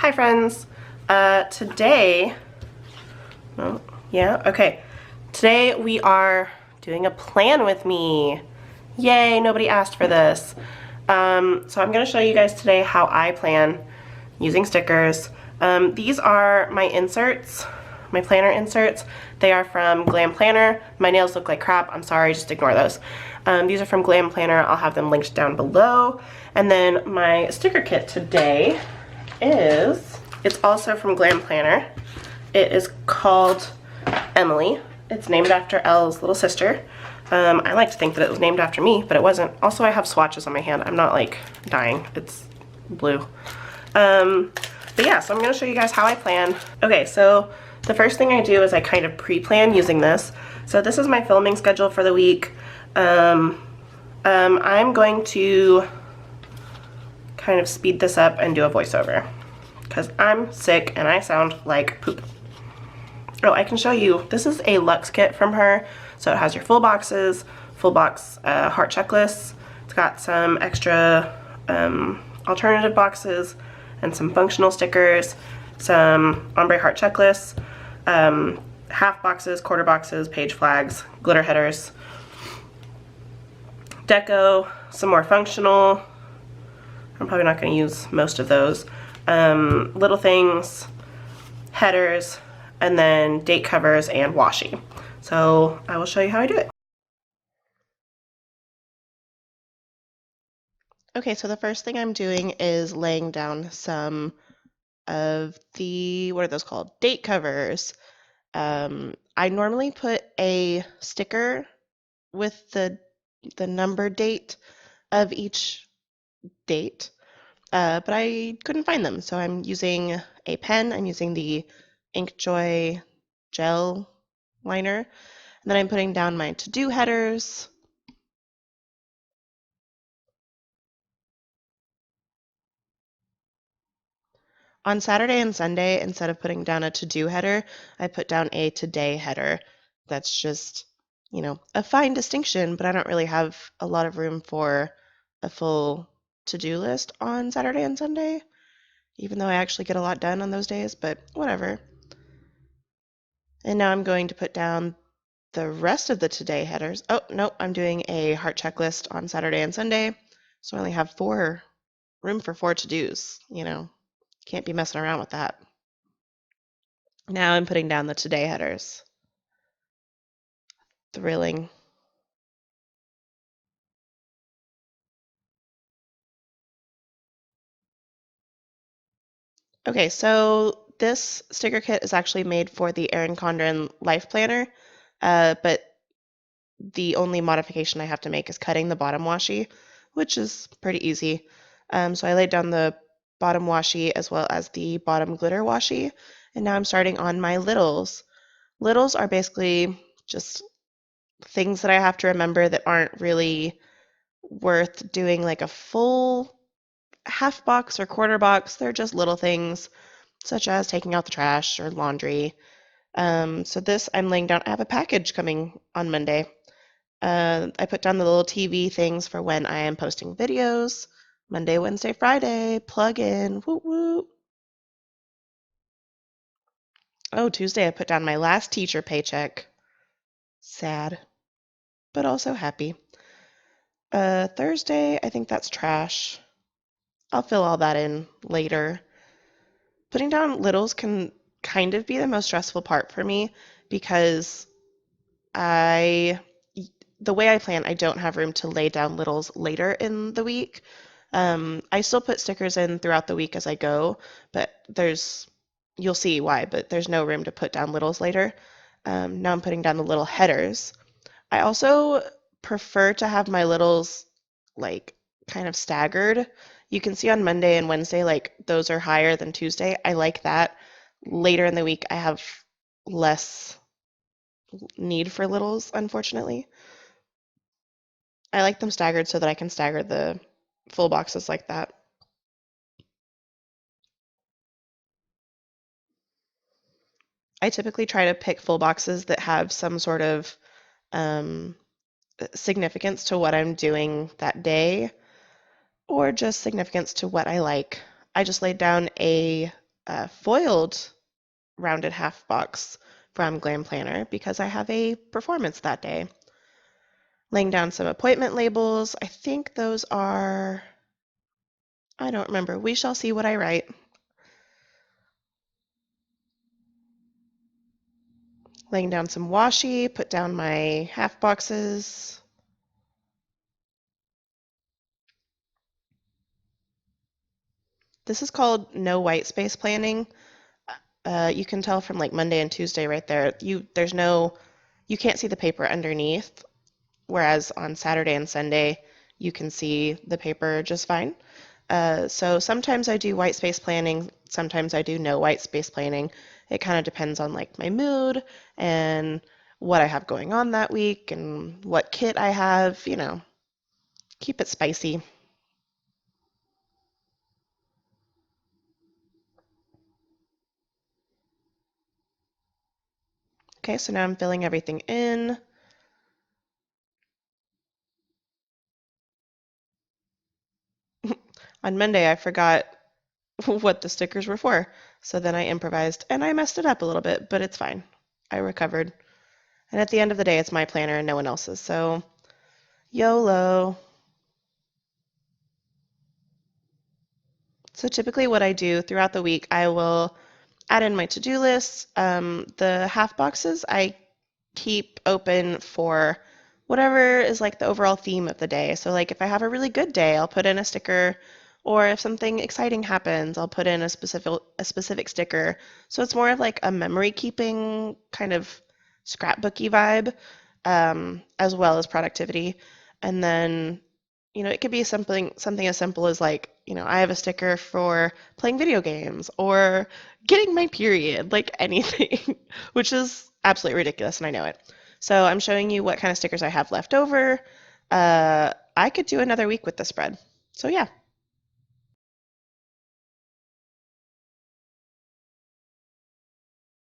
Hi friends. Today, oh, yeah, okay. Today we are doing a plan with me. Yay, nobody asked for this. So I'm gonna show you guys today how I plan using stickers. These are my inserts, my planner inserts. They are from Glam Planner. My nails look like crap, I'm sorry, just ignore those. These are from Glam Planner, I'll have them linked down below. And then my sticker kit today it's also from Glam Planner. It is called Emily. It's named after Elle's little sister. I like to think that it was named after me, but it wasn't. Also, I have swatches on my hand. I'm not like dying. It's blue. But yeah, so I'm gonna show you guys how I plan. Okay, so the first thing I do is I kind of pre-plan using this. So this is my filming schedule for the week. I'm going to kind of speed this up and do a voiceover because I'm sick and I sound like poop. Oh, I can show you. This is a Luxe kit from her. So it has your full boxes, full box heart checklists. It's got some extra alternative boxes and some functional stickers, some ombre heart checklists, half boxes, quarter boxes, page flags, glitter headers, deco, some more functional. I'm probably not going to use most of those. Little things, headers, and then date covers and washi. So I will show you how I do it. Okay, so the first thing I'm doing is laying down some of the, what are those called? Date covers. I normally put a sticker with the number date of each date, but I couldn't find them. So I'm using a pen. I'm using the Inkjoy gel liner. And then I'm putting down my to-do headers. On Saturday and Sunday, instead of putting down a to-do header, I put down a today header. That's just, a fine distinction, but I don't really have a lot of room for a full to-do list on Saturday and Sunday, even though I actually get a lot done on those days, but whatever. And now I'm going to put down the rest of the today headers. Oh, no, I'm doing a heart checklist on Saturday and Sunday, so I only have room for 4 to-dos, Can't be messing around with that. Now I'm putting down the today headers. Thrilling. Okay, so this sticker kit is actually made for the Erin Condren Life Planner, but the only modification I have to make is cutting the bottom washi, which is pretty easy. So I laid down the bottom washi as well as the bottom glitter washi, and now I'm starting on my littles. Littles are basically just things that I have to remember that aren't really worth doing like a full half box or quarter box. They're just little things such as taking out the trash or laundry. So this I'm laying down. I have a package coming on Monday. I put down the little TV things for when I am posting videos. Monday, Wednesday, Friday, plug in, whoop whoop. Oh, Tuesday I put down my last teacher paycheck. Sad, but also happy. Thursday, I think that's trash. I'll fill all that in later. Putting down littles can kind of be the most stressful part for me because I the way I plan, I don't have room to lay down littles later in the week. I still put stickers in throughout the week as I go, but you'll see why, but there's no room to put down littles later. Now I'm putting down the little headers. I also prefer to have my littles like kind of staggered. You can see on Monday and Wednesday, like those are higher than Tuesday. I like that. Later in the week, I have less need for littles, unfortunately. I like them staggered so that I can stagger the full boxes like that. I typically try to pick full boxes that have some sort of um, significance to what I'm doing that day or just significance to what I like. I just laid down a foiled rounded half box from Glam Planner because I have a performance that day. Laying down some appointment labels. I think those are, I don't remember. We shall see what I write. Laying down some washi, put down my half boxes. This is called no white space planning. You can tell from like Monday and Tuesday right there. You can't see the paper underneath, whereas on Saturday and Sunday you can see the paper just fine. So sometimes I do white space planning, sometimes I do no white space planning. It kind of depends on like my mood and what I have going on that week and what kit I have, keep it spicy. Okay, so now I'm filling everything in. On Monday, I forgot what the stickers were for. So then I improvised and I messed it up a little bit, but it's fine. I recovered. And at the end of the day, it's my planner and no one else's. So YOLO. So typically, what I do throughout the week, I will add in my to-do lists. The half boxes I keep open for whatever is like the overall theme of the day. So like if I have a really good day, I'll put in a sticker, or if something exciting happens, I'll put in a specific sticker. So it's more of like a memory keeping kind of scrapbooky vibe, as well as productivity. And then it could be something as simple as like, I have a sticker for playing video games or getting my period, like anything, which is absolutely ridiculous, and I know it. So I'm showing you what kind of stickers I have left over. I could do another week with the spread. So yeah.